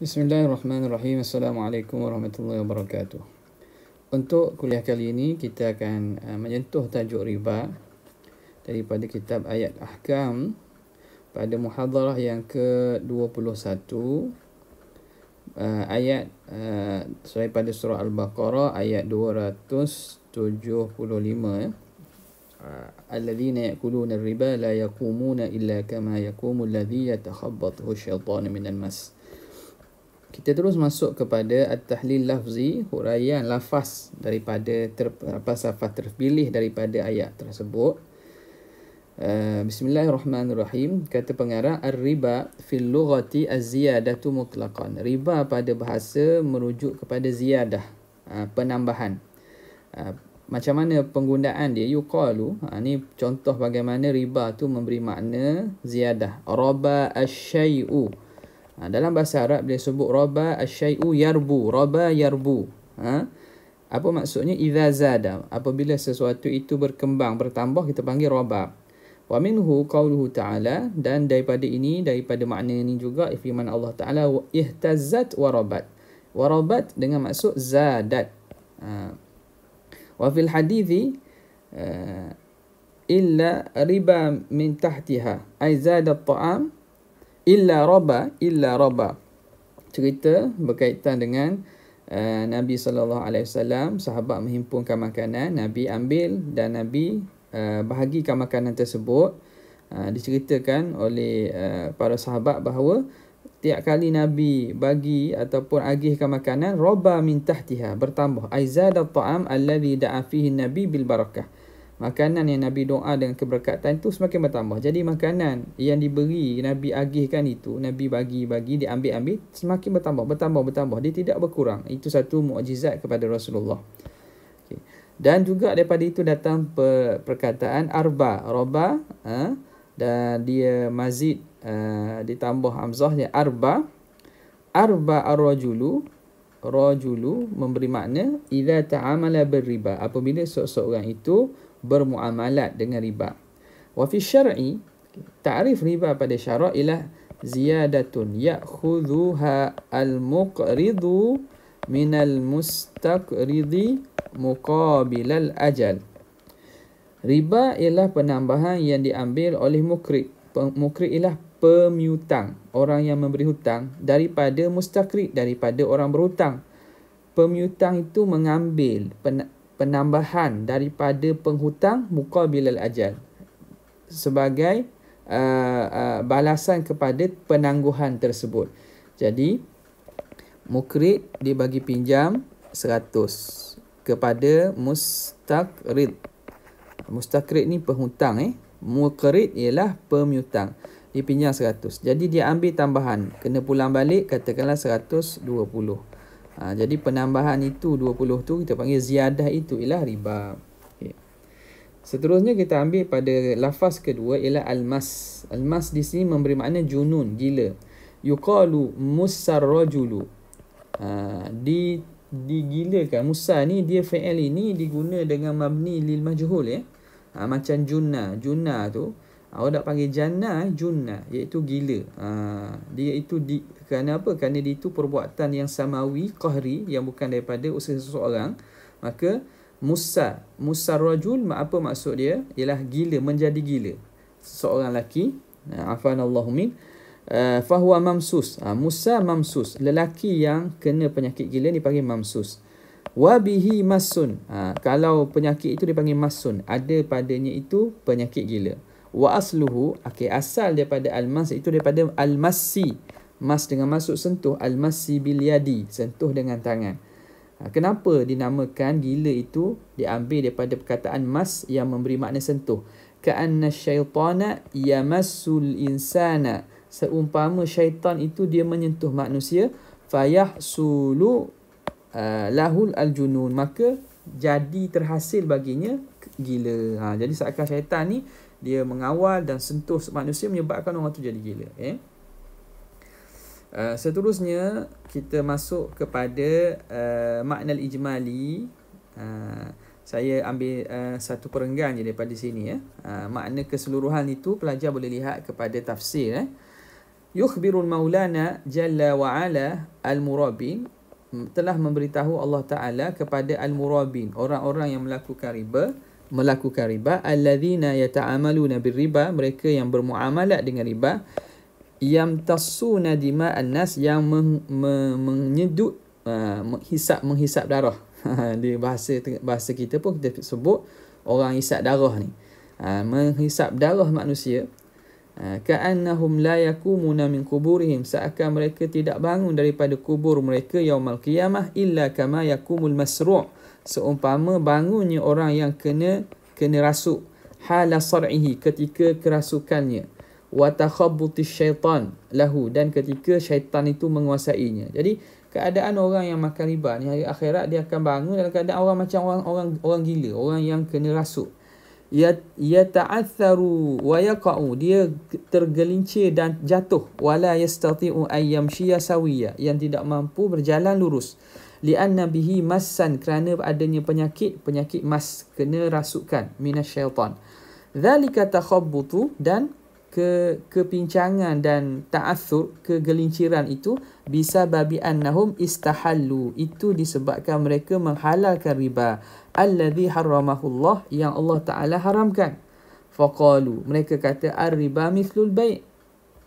Bismillahirrahmanirrahim. Assalamualaikum warahmatullahi wabarakatuh. Untuk kuliah kali ini kita akan menyentuh tajuk riba daripada kitab Ayat Ahkam pada muhadarah yang ke-21, ayat daripada surah Al-Baqarah ayat 275. Alladzina ya'kuluna ar-riba la yaqumuna illa kama yaqumu alladzi yatakhabbathu asy-syaitanu minal mas. Kita terus masuk kepada at-tahlil lafzi, huraian lafaz daripada lafaz terpilih daripada ayat tersebut. Bismillahirrahmanirrahim. Kata pengarang, ar-riba fil lughati az-ziyadatu mutlaqan. Riba pada bahasa merujuk kepada ziyadah, penambahan. Macam mana penggunaan dia? Yuqalu, ni contoh bagaimana riba tu memberi makna ziyadah. Raba asy-syai'u. Dalam bahasa Arab dia sebut raba asy-syai'u yarbu, raba yarbu. Apa maksudnya? Idza zada, apabila sesuatu itu berkembang, bertambah, kita panggil raba. Wa minhu qauluhu ta'ala, dan daripada makna ini juga firman Allah Ta'ala, ihtazzat wa rabat. Wa rabat dengan maksud zadat. Wa fil hadithi illa riba min tahtiha ay zada at-ta'am illa raba. Cerita berkaitan dengan Nabi SAW, sahabat menghimpunkan makanan, Nabi ambil dan Nabi bahagikan makanan tersebut. Diceritakan oleh para sahabat bahawa tiap kali Nabi bagi ataupun agihkan makanan, raba min tahtiha, bertambah. Aizada ta'am alladhi da'a fihi Nabi bil barakah. Makanan yang Nabi doa dengan keberkatan itu semakin bertambah. Jadi makanan yang diberi, Nabi agihkan itu, Nabi bagi, dia ambil, semakin bertambah. Dia tidak berkurang. Itu satu mukjizat kepada Rasulullah. Okay. Dan juga daripada itu datang perkataan arba, roba, dan dia mazid, ditambah hamzahnya arba ar-rajulu. Rajulu memberi makna idza ta'amala bir-riba, apabila seseorang itu bermuamalat dengan riba. Wa fi syar'i, ta'rif riba pada syarak ialah ziyadatun ya'khudhuha al-muqridu minal mustaqridi muqabilal ajal. Riba ialah penambahan yang diambil oleh mukrid. Mukrid ialah pemiutang, orang yang memberi hutang, daripada mustaqrid, daripada orang berhutang. Pemiutang itu mengambil penambahan daripada penghutang muqabilal ajal, sebagai balasan kepada penangguhan tersebut. Jadi mukrid dia bagi pinjam 100 kepada mustaqrid. Mustaqrid ni penghutang, muqrid ialah pemiutang. Dia pinjam 100. Jadi dia ambil tambahan, kena pulang balik katakanlah 120. Jadi penambahan itu 20 tu kita panggil ziyadah, itu ialah riba. Okay. Seterusnya kita ambil pada lafaz kedua ialah al-mas. Al-mas di sini memberi makna junun, gila. Yuqalu mussar rajulu. Digilakan. Musa ni dia fi'il ini diguna dengan mabni lil majhul, macam junna tu awak tak panggil jannah, junna, iaitu gila. Dia itu kerana apa? Kerana dia itu perbuatan yang samawi, qahri, yang bukan daripada usaha seseorang. Maka musa rajul, apa maksud dia? Ialah gila, menjadi gila seseorang lelaki. Afanallahu min. Fahuwa mamsus. Musa mamsus, lelaki yang kena penyakit gila dipanggil mamsus. Wabihi masun. Kalau penyakit itu dipanggil masun, ada padanya itu penyakit gila. Wa asluhu, asal daripada al-mas itu daripada al-massi. Mas dengan maksud sentuh, al-massi bil yadi, sentuh dengan tangan. Kenapa dinamakan gila itu diambil daripada perkataan mas yang memberi makna sentuh? Ka'anna syaitana yamassul insana, seumpama syaitan itu dia menyentuh manusia, fayahsulu lahul al-junun, maka jadi terhasil baginya gila. Jadi seakan syaitan ni dia mengawal dan sentuh manusia menyebabkan orang tu jadi gila. Seterusnya kita masuk kepada makna al-ijmali. Saya ambil satu perenggan je daripada sini. Makna keseluruhan itu pelajar boleh lihat kepada tafsir. yukhbirul maulana jalla wa ala al-murabin, telah memberitahu Allah Ta'ala kepada al-murabin, orang-orang yang melakukan riba, alladzina yata'amaluna birriba, mereka yang bermuamalat dengan riba, yamtassuna dima'an nas, yang menyedut, menghisap darah. Di bahasa kita pun kita sebut orang hisap darah ni, menghisap darah manusia. Ka'annahum la yakumuna min kuburihim, seakan mereka tidak bangun daripada kubur mereka yaumal qiyamah illa kama yakumul masru', seumpama bangunnya orang yang kena rasuk, hala sar'ihi, ketika kerasukannya, wa takhabbutis syaitan lahu, dan ketika syaitan itu menguasainya. Jadi keadaan orang yang makan riba ni, hari akhirat dia akan bangun dalam keadaan orang macam orang gila, orang yang kena rasuk. Yata'atharu wa yaqa'u, dia tergelincir dan jatuh, wala yastati'u ayyamshiya sawiya, yang tidak mampu berjalan lurus, li'anna bihi massan, kerana adanya penyakit mas, kena rasukan, minasyaitan. Dzalika takhabbutu, dan kepincangan dan ta'athur, kegelinciran itu, bisa babi annahum istahallu, itu disebabkan mereka menghalalkan riba, alladhi harramahullah, yang Allah Ta'ala haramkan. Faqalu, mereka kata, ar-riba mithlul bai',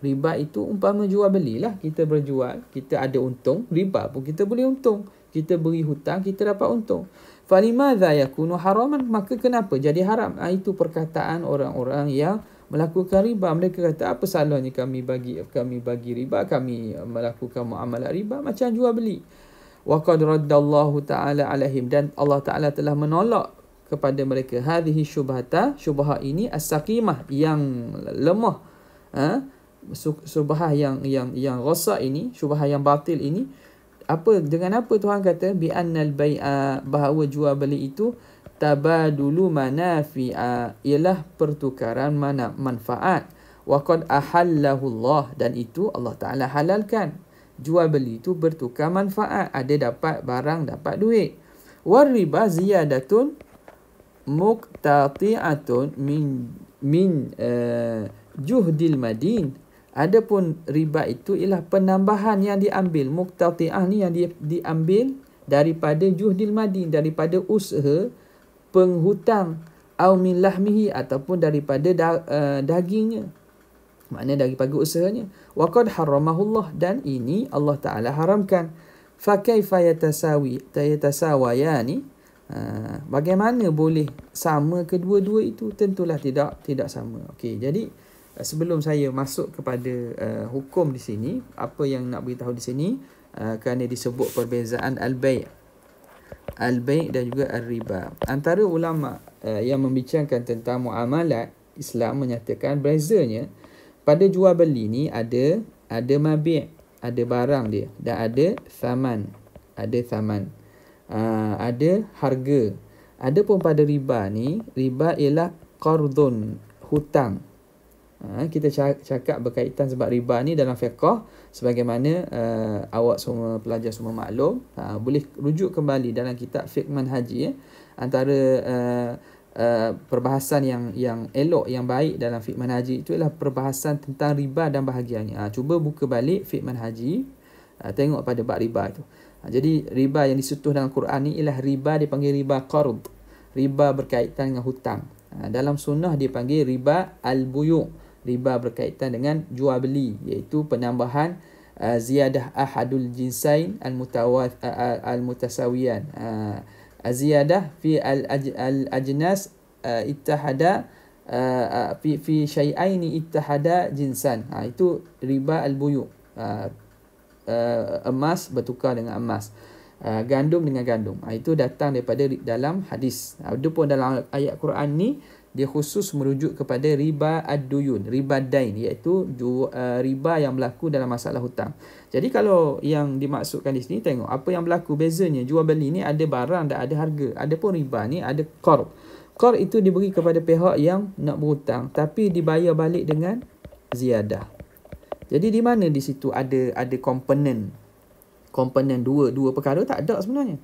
riba itu umpama jual belilah. Kita berjual, kita ada untung, riba pun kita boleh untung. Kita beri hutang, kita dapat untung. Falimadha yakunu haraman, maka kenapa jadi haram? Itu perkataan orang-orang yang melakukan riba. Mereka kata, apa salahnya kami bagi riba, kami melakukan muamalat riba macam jual beli. Wa qad raddallahu ta'ala alaihim, dan Allah Ta'ala telah menolak kepada mereka hadhihi syubhata, syubhah ini, as-saqimah, yang lemah, syubhah yang rosak ini, syubhah yang batil ini. Dengan apa Tuhan kata bi annal bai'a, bahawa jual beli itu tabadulu manafi'a, ialah pertukaran manfaat. Wa qad ahallahu Allah, dan itu Allah Ta'ala halalkan. Jual beli itu bertukar manfaat, ada dapat barang, dapat duit. War riba ziyadatun muqtati'atun min juhdil madin. Adapun riba itu ialah penambahan yang diambil, muqtati'ah ni yang diambil daripada juhdil madin, daripada usaha penghutang, au min lahmihi, ataupun daripada dagingnya, maknanya daripada usahanya. Wa qad haramahullah, dan ini Allah Ta'ala haramkan. Fa kaifa yatasawayani, bagaimana boleh sama kedua-dua itu? Tentulah tidak sama. Okey, jadi sebelum saya masuk kepada hukum di sini, apa yang nak beritahu di sini, kerana disebut perbezaan al-bai' dan juga al-riba. Antara ulama yang membicarakan tentang muamalat, Islam menyatakan bezanya pada jual beli ni ada mabi', ada barang dia, dan ada thaman, ada harga. Adapun pada riba ni, riba ialah qardun, hutang. Kita cakap berkaitan, sebab riba ni dalam fiqh, sebagaimana awak semua pelajar semua maklum, boleh rujuk kembali dalam kitab fiqh manhaji, antara perbahasan yang elok, yang baik dalam fiqh manhaji itu ialah perbahasan tentang riba dan bahagiannya. Cuba buka balik fiqh manhaji, tengok pada bab riba itu. Jadi riba yang disentuh dalam Quran ni ialah riba dipanggil riba qard, riba berkaitan dengan hutang. Dalam sunnah dia panggil riba al-buyu', riba berkaitan dengan jual beli, iaitu penambahan ziyadah ahadul jinsain al-mutasawiyan, ziyadah fi al-ajnas ittahada fi syai'aini ittahada jinsan. Itu riba al-buyu', emas bertukar dengan emas, gandum dengan gandum. Itu datang daripada dalam hadis. Adapun dalam ayat Quran ni, dia khusus merujuk kepada riba ad-duyun, riba dain, iaitu riba yang berlaku dalam masalah hutang. Jadi kalau yang dimaksudkan di sini, tengok apa yang berlaku, bezanya jual beli ni ada barang dan ada harga. Adapun riba ni ada qard. Qard itu diberi kepada pihak yang nak berhutang, tapi dibayar balik dengan ziyadah. Jadi di mana di situ ada komponen dua perkara? Tak ada sebenarnya.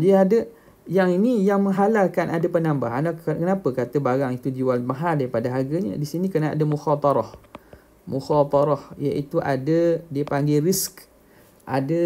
Dia ada yang ini yang menghalalkan ada penambahan. Kenapa kata barang itu jual mahal daripada harganya? Di sini kena ada mukhatarah. mukhatarah, iaitu ada dia panggil risk, ada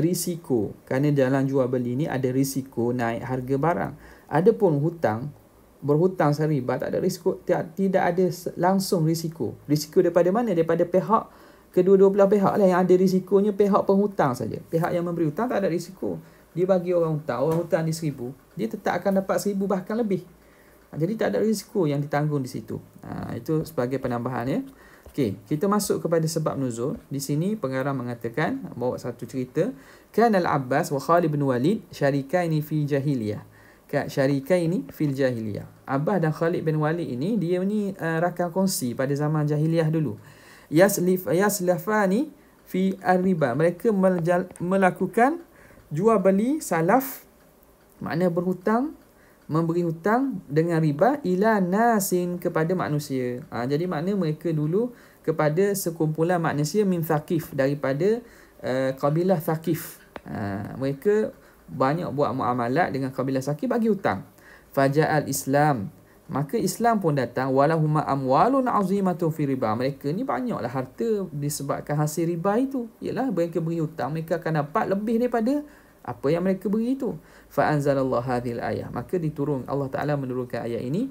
risiko. Kerana dalam jual beli ni ada risiko naik harga barang. Adapun hutang, berhutang secara riba tak ada risiko, tidak ada langsung risiko. Risiko daripada mana? Daripada pihak kedua-dua belah pihak lah yang ada risikonya, pihak penghutang saja. Pihak yang memberi hutang tak ada risiko. Dia bagi orang hutang ni 1,000, dia tetap akan dapat 1,000 bahkan lebih. Jadi tak ada risiko yang ditanggung di situ. Itu sebagai penambahan ya. Okey, kita masuk kepada sebab nuzul. Di sini pengarang mengatakan, bawa satu cerita, kan Al-Abbas wa Khalid bin Walid syarikaini fi jahiliyah. Syarikaini fil jahiliyah. Abbas dan Khalid bin Walid ini, dia ni rakan kongsi pada zaman jahiliyah dulu. Yaslafani fi ar-riba. Mereka melakukan jual beli salaf, makna berhutang, memberi hutang dengan riba, ila nasin, kepada manusia. Jadi makna mereka dulu kepada sekumpulan manusia min Thaqif, daripada kabilah Thaqif. Mereka banyak buat muamalat dengan kabilah Thaqif, bagi hutang. Faja'al Islam, maka Islam pun datang. Walahuma amwalun azimatun fi riba. Mereka ni banyaklah harta disebabkan hasil riba itu. Ialah mereka beri hutang, mereka akan dapat lebih daripada apa yang mereka beri itu. Fa anzalallahu hadhil ayah, maka diturun, Allah Taala menurunkan ayat ini,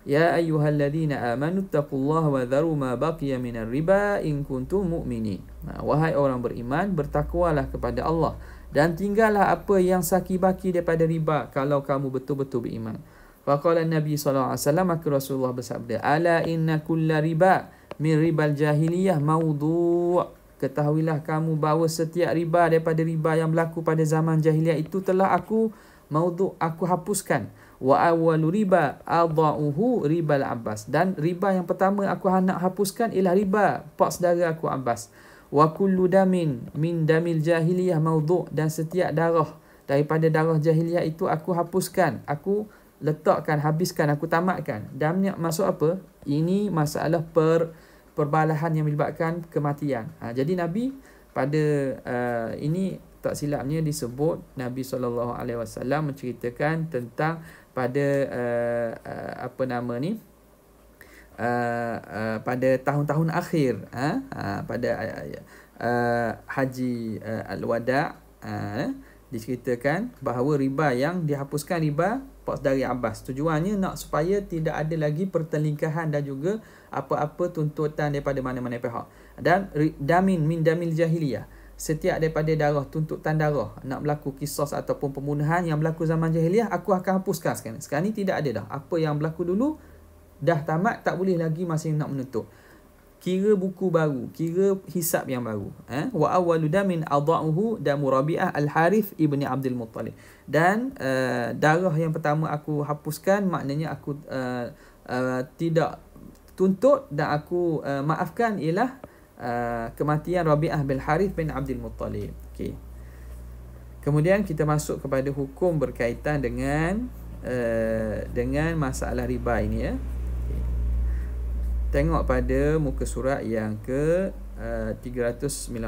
ya ayyuhalladzina amanu taqullaha wa dharu ma baqiya minar riba in kuntum mu'minin. Wahai orang beriman, bertakwalah kepada Allah dan tinggallah apa yang saki-baki daripada riba kalau kamu betul-betul beriman. Faqala Nabi sallallahu alaihi wasallam, maka Rasulullah bersabda, ala inna kulla riba min ribal jahiliyah mawdu'. Ketahuilah kamu bahawa setiap riba daripada riba yang berlaku pada zaman jahiliah itu telah aku hapuskan. Wa awwalu riba adha'uhu ribal Abbas. Dan riba yang pertama aku nak hapuskan ialah riba pak saudara aku Abbas. Wa kullu damin min damil jahiliyah mawdu'. Dan setiap darah daripada darah jahiliah itu aku hapuskan. Aku letakkan, habiskan, aku tamatkan. Dam ni maksud apa? Ini masalah perbalahan yang melibatkan kematian. Jadi Nabi pada ini tak silapnya disebut, Nabi SAW menceritakan tentang pada pada tahun-tahun akhir, pada Haji Al-Wada', diceritakan bahawa riba yang dihapuskan, riba pak dari Abbas. Tujuannya nak supaya tidak ada lagi pertelingkahan dan juga apa-apa tuntutan daripada mana-mana pihak. Dan damin min damil jahiliyah, setiap daripada darah, tuntutan darah, nak berlaku kisos ataupun pembunuhan yang berlaku zaman jahiliyah, aku akan hapuskan sekarang. Sekarang ni tidak ada dah. Apa yang berlaku dulu dah tamat, tak boleh lagi masih nak menuntut. Kira buku baru, kira hisab yang baru. Wa awwalu damin adha'uhu damu Rabi'ah Al-Harith ibni Abdul Muttalib. Dan darah yang pertama aku hapuskan, maknanya aku tidak tuntut dan aku maafkan, ialah kematian Rabi'ah bin Harith bin Abdul Muttalib. Okay. Kemudian kita masuk kepada hukum berkaitan dengan masalah riba ini ya. Tengok pada muka surat yang ke 391.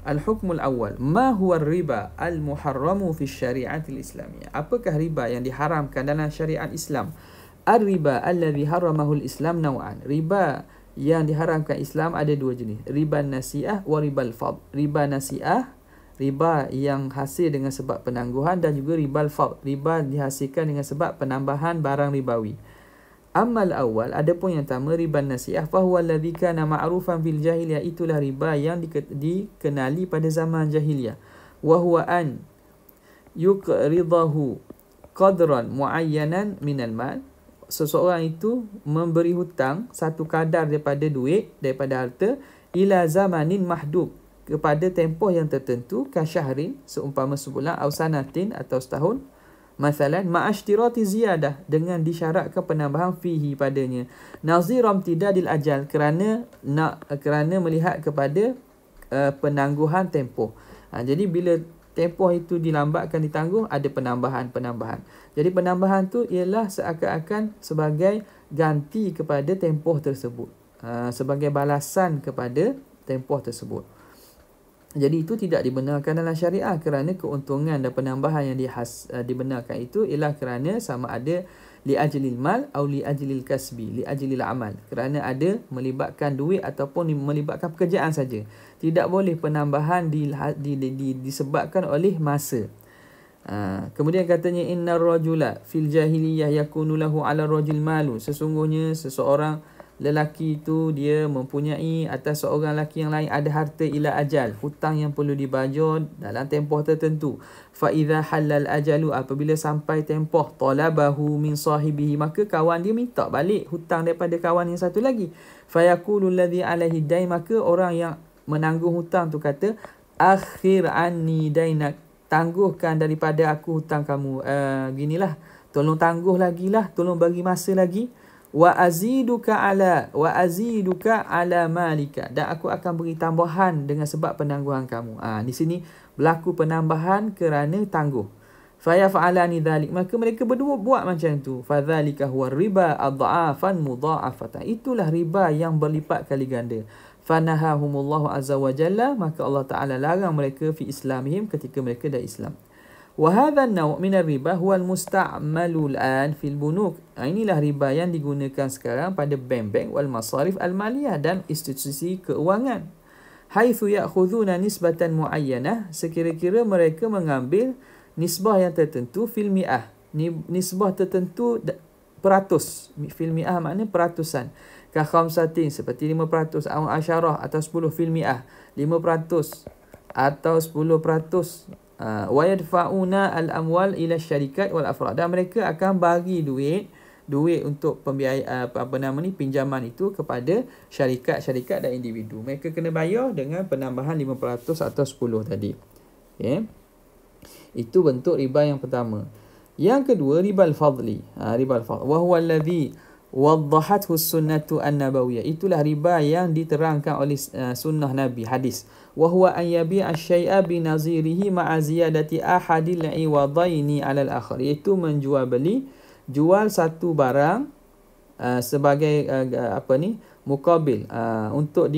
Al-hukmul awal, ma huwa riba al-muharramu fi syari'atil islamiyah. Apakah riba yang diharamkan dalam syariat Islam? Ar-riba alladhi haramahu al-Islam naw'an. Riba yang diharamkan Islam ada dua jenis, riba nasi'ah wa ribal fadl. Riba nasi'ah, riba yang hasil dengan sebab penangguhan, dan juga ribal fadl, riba dihasilkan dengan sebab penambahan barang ribawi. Amal awal, adapun yang pertama, riba nasi'ah, fahuwa alladhi kana ma'rufan fil jahiliyah, itulah riba yang dikenali pada zaman jahiliyah. Wa huwa an yuqridahu qadran muayyanan minal mal. Seseorang itu memberi hutang satu kadar daripada duit, daripada harta, ila zamanin mahdud, kepada tempoh yang tertentu, kasyahrin, seumpama sebulan, au sanatin, atau setahun, masalan ma'ashtirati ziyadah, dengan disyaratkan penambahan fihi padanya, naziram tidadil ajal, kerana melihat kepada penangguhan tempoh. Jadi bila tempoh itu dilambatkan, ditangguh, ada penambahan. Jadi penambahan tu ialah seakan-akan sebagai ganti kepada tempoh tersebut, sebagai balasan kepada tempoh tersebut. Jadi itu tidak dibenarkan dalam syariah, kerana keuntungan dan penambahan yang dibenarkan itu ialah kerana sama ada li ajlil mal atau li ajlil kasbi, li ajlil amal, kerana ada melibatkan duit ataupun melibatkan pekerjaan saja. Tidak boleh penambahan disebabkan oleh masa. Kemudian katanya innar rajula fil jahiliyah yakunu lahu ala rajul malu, sesungguhnya seseorang lelaki itu dia mempunyai atas seorang lelaki yang lain ada harta ila ajal, hutang yang perlu dibayar dalam tempoh tertentu. Fa idza halal ajalu, apabila sampai tempoh, talabahu min sahibihi, maka kawan dia minta balik hutang daripada kawan yang satu lagi. Fa yaqulu alladhi alaihi dain, maka orang yang menanggung hutang tu kata, akhir anni dainak, tangguhkan daripada aku hutang kamu. Ginilah, tolong tangguh lagi lah, tolong bagi masa lagi. Wa aziduka ala malika, dan aku akan beri tambahan dengan sebab penangguhan kamu. Di sini berlaku penambahan kerana tangguh. Fa yaf'alani dhalik, maka mereka berdua buat macam tu. Fa dzalika huwa riba adha'afan mudha'afatan, itulah riba yang berlipat kali ganda. Fanahahumullahu azza wa jalla, maka Allah Ta'ala larang mereka fi islamihim, ketika mereka dah Islam. Wa hadha an-naw' min ar-riba huwa al-musta'malu al-an fil bunuk. Inilah riba yang digunakan sekarang pada bank-bank wal masarif al-maliyah dan institusi keuangan. Haitsu ya'khuduna nisbatan muayyanah, sekira-kira mereka mengambil nisbah yang tertentu fil mi'ah, nisbah tertentu peratus. Fil mi'ah makna peratusan. Ka khamsatin, seperti 5%, au asyarah atau 10, fil mi'ah 5% atau 10%. Wa yadfa'una al-amwal ila syarikat wal afrad, dan mereka akan bagi duit untuk pembiayaan pinjaman itu kepada syarikat dan individu. Mereka kena bayar dengan penambahan 5% atau 10 tadi. Okay. Itu bentuk riba yang pertama. Yang kedua, riba al-fadli. Riba al-fadli wa huwa alladhi waddahathu sunnatu an-nabawiyah, itulah riba yang diterangkan oleh sunnah Nabi, hadis. Wa huwa an yabi'a syai'a bi nazirihi ma'a ziyadati ahadil iwadaini 'ala al-akhar, iaitu jual satu barang sebagai mukabil, untuk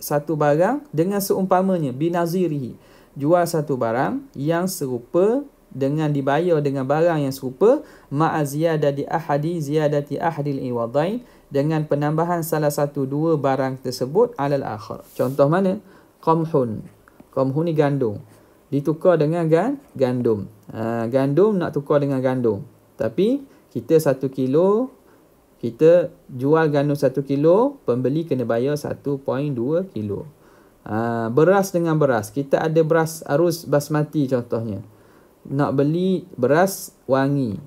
satu barang dengan seumpamanya, bi nazirihi, jual satu barang yang serupa dengan dibayar dengan barang yang serupa, ma'a ziyadati ahadil iwadain, dengan penambahan salah satu dua barang tersebut, alal akhar. Contoh mana? Qamhun ni gandum, ditukar dengan gandum. Gandum nak tukar dengan gandum, tapi kita 1 kilo, kita jual gandum 1 kilo, pembeli kena bayar 1.2 kilo. Beras dengan beras, kita ada beras arus basmati contohnya, nak beli beras wangi,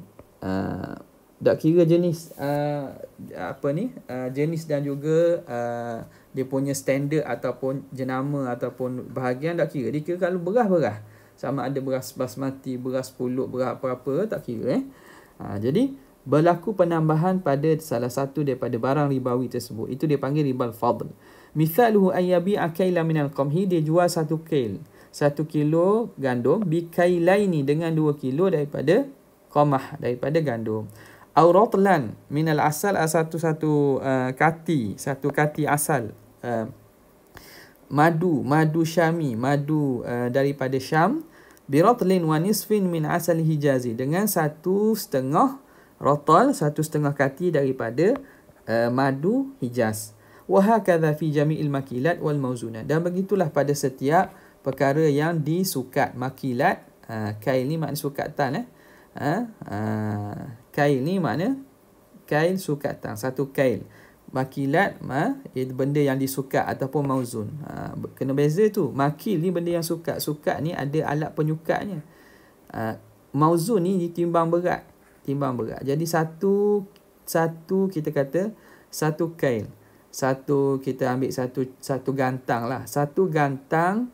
tak kira jenis jenis dan juga dia punya standard ataupun jenama ataupun bahagian, tak kira. Dia kira kalau beras sama ada beras basmati, beras pulut, beras apa-apa, tak kira. Jadi berlaku penambahan pada salah satu daripada barang ribawi tersebut, itu dia panggil ribal fadl. Mithaluhu ayyabi'a kaila minal qamhi, dia jual 1 kilo gandum, bikailaini, dengan 2 kilo daripada qamah, daripada gandum. Au ratlan minal asal, satu kati asal, madu syami, madu daripada Syam, biratlin wa nisfin min asal hijazi, dengan 1/2 ratl, 1/2 kati daripada madu Hijaz. Wa hakadha fi jami'il makilat wal mauzunat, dan begitulah pada setiap perkara yang disukat. Makilat, kail ni makna sukatan. Kail ni makna kail sukatan, satu kail. Makilat benda yang disukat ataupun mauzun. Kena beza tu. Makil ni benda yang sukat. Sukat ni ada alat penyukatnya. Mauzun ni ditimbang berat. Jadi satu kita kata satu kail. Kita ambil satu gantang lah. Satu gantang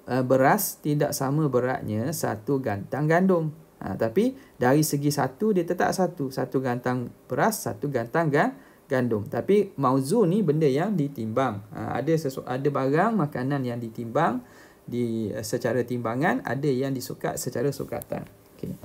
beras tidak sama beratnya satu gantang gandum. Tapi dari segi satu dia tetap satu gantang beras, satu gantang gandum. Tapi mauzun ni benda yang ditimbang. Ada barang makanan yang ditimbang secara timbangan, ada yang disukat secara sukatan. Okey.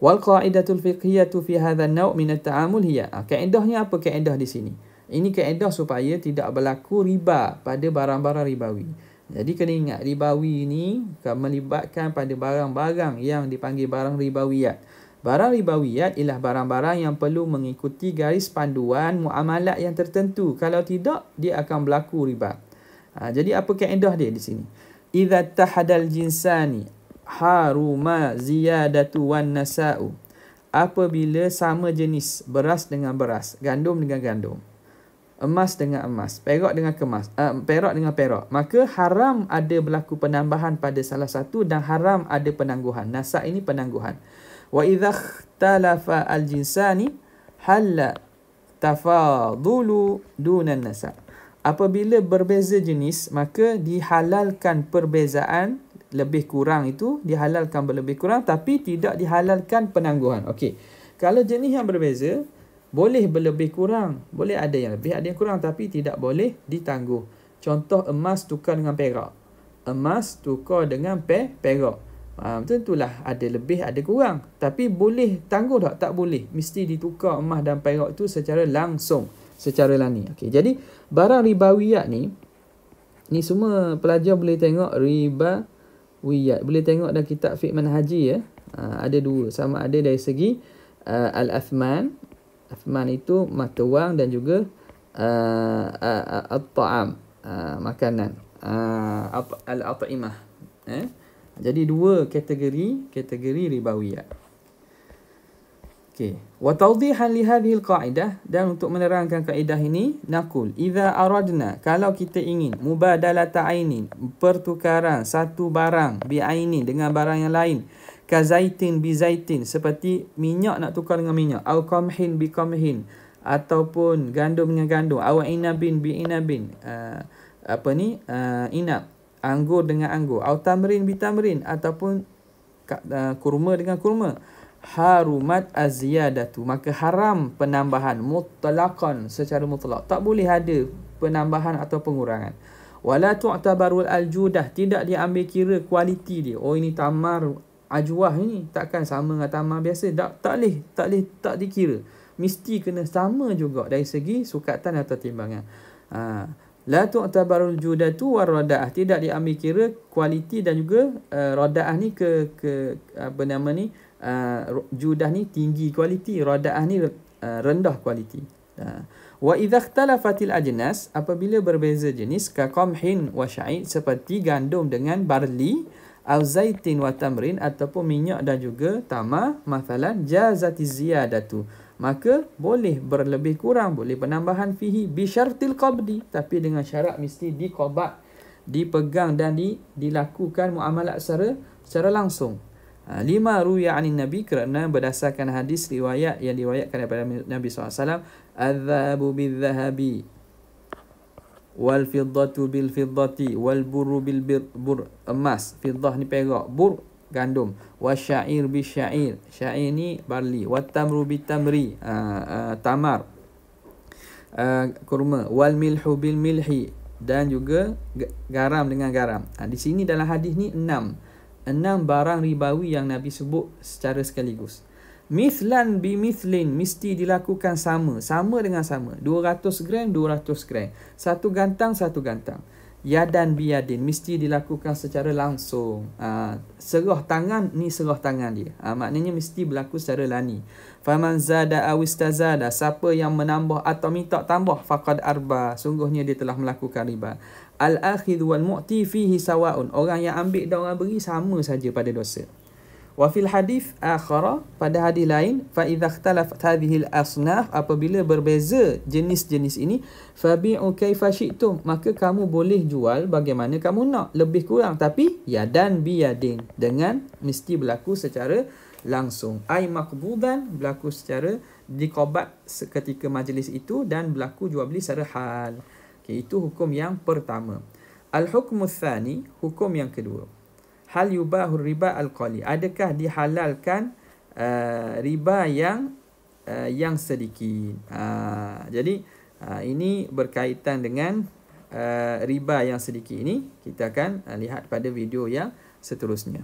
Wal qa'idatul fiqhiyatu fi hadha an-naw' min at-ta'amul hiya. Kaedahnya apa kaedah di sini? Ini kaedah supaya tidak berlaku riba pada barang-barang ribawi. Jadi kena ingat, ribawi ni melibatkan pada barang-barang yang dipanggil barang ribawiyat. Barang ribawiyat ialah barang-barang yang perlu mengikuti garis panduan muamalat yang tertentu. Kalau tidak, dia akan berlaku riba. Jadi apa kaedah dia di sini? Idza tahadal jinsani haruma ziyadatu wan nasa'u. Apabila sama jenis beras dengan beras, gandum dengan gandum, emas dengan emas, perak dengan perak dengan perak, maka haram ada berlaku penambahan pada salah satu dan haram ada penangguhan. Nasa' ini penangguhan. Wa idza ikhtalafa al-jinsani halla tafadulu dunan nasa'. Apabila berbeza jenis, maka dihalalkan perbezaan lebih kurang, itu dihalalkan berlebih kurang, tapi tidak dihalalkan penangguhan. Okey. Kalau jenis yang berbeza, boleh berlebih kurang, boleh ada yang lebih, ada yang kurang, tapi tidak boleh ditangguh. Contoh, emas tukar dengan perak. Emas tukar dengan perak. Tentulah ada lebih, ada kurang. Tapi boleh tangguh tak? Tak boleh. Mesti ditukar emas dan perak itu secara langsung, secara lani. Okey. Jadi, barang ribawiyat ni semua pelajar boleh tengok ribawiyat. Boleh tengok dalam kitab fiqh manhaji ya. Ada dua. Sama ada dari segi al-athman. Athman itu mata wang, dan juga at-ta'am, makanan, al-at'imah. Jadi dua kategori ribawiyat. Okey. Wa tawdihan li hadhihi al-qa'idah, dan untuk menerangkan kaedah ini, naqul idza aradna, kalau kita ingin mubadalata ainin, pertukaran satu barang bi ainin dengan barang yang lain, ka zaitin bi zaitin, seperti minyak nak tukar dengan minyak, au qamhin bi qamhin, ataupun gandum dengan gandum, au inabin bi inabin, inab, anggur dengan anggur, au tamrin bi tamrin, ataupun kurma dengan kurma, harumat aziyadatu, maka haram penambahan mutlaqan, secara mutlak. Tak boleh ada penambahan atau pengurangan. Wala tu'tabarul aljudah, tidak diambil kira kualiti dia. Oh, ini tamar ajwah ini, takkan sama dengan tamar biasa. Tak dikira. Mesti kena sama juga dari segi sukatan atau timbangan. La tu'tabarul judatu war radaah, tidak diambil kira kualiti dan juga radaah ni judah ni tinggi kualiti, radaah ni rendah kualiti. Wa idza ikhtalafatil ajnas, apabila berbeza jenis, ka qamhin wa sya'id, seperti gandum dengan barli, au zaitin wa tamrin, ataupun minyak dan juga tamar, mathalan jazatiz ziyadatu, maka boleh berlebih kurang, boleh penambahan fihi bi syartil qabdi, tapi dengan syarat mesti diqabat, dipegang dan dilakukan muamalat secara langsung. Lima ruya anin Nabi, kerana berdasarkan hadis riwayat yang diriwayatkan daripada Nabi SAW, adzabu bil zahabi wal fiddatu bil fiddati wal burru bil bur, emas, fiddah ni perak, bur gandum, wasyair bi syair, syair ni barli, wat tamru bi tamri, tamar, kurma, wal milhu bil milhi, dan juga garam dengan garam. Di sini dalam hadis ni enam barang ribawi yang Nabi sebut secara sekaligus. Mithlan bi mithlin, mesti dilakukan sama dengan sama. 200 gram, 200 gram. Satu gantang. Yadan bi yadin, mesti dilakukan secara langsung. Serah tangan ni serah tangan dia. Maknanya mesti berlaku secara lani. Faman zada aw istazada, siapa yang menambah atau minta tambah, faqad arba, sungguhnya dia telah melakukan riba. Al-akhidh wal mu'ti fihi sawa'un, orang yang ambil dan orang beri sama saja pada dosa. Wa fil hadis akhara, pada hadis lain, fa idza ikhtalafat hadhihi al-asnaf, apabila berbeza jenis-jenis ini, fabi'u kaifa syi'tum, maka kamu boleh jual bagaimana kamu nak, lebih kurang, tapi yadan bi yadin, dengan mesti berlaku secara langsung. Ai maqbudan, berlaku secara diqabat ketika majlis itu, dan berlaku jual beli secara hal. Okay, itu hukum yang pertama. Al-hukmu tsani, hukum yang kedua. Hal yubahur riba al-qali, adakah dihalalkan riba yang sedikit. Jadi ini berkaitan dengan riba yang sedikit ini. Kita akan lihat pada video yang seterusnya.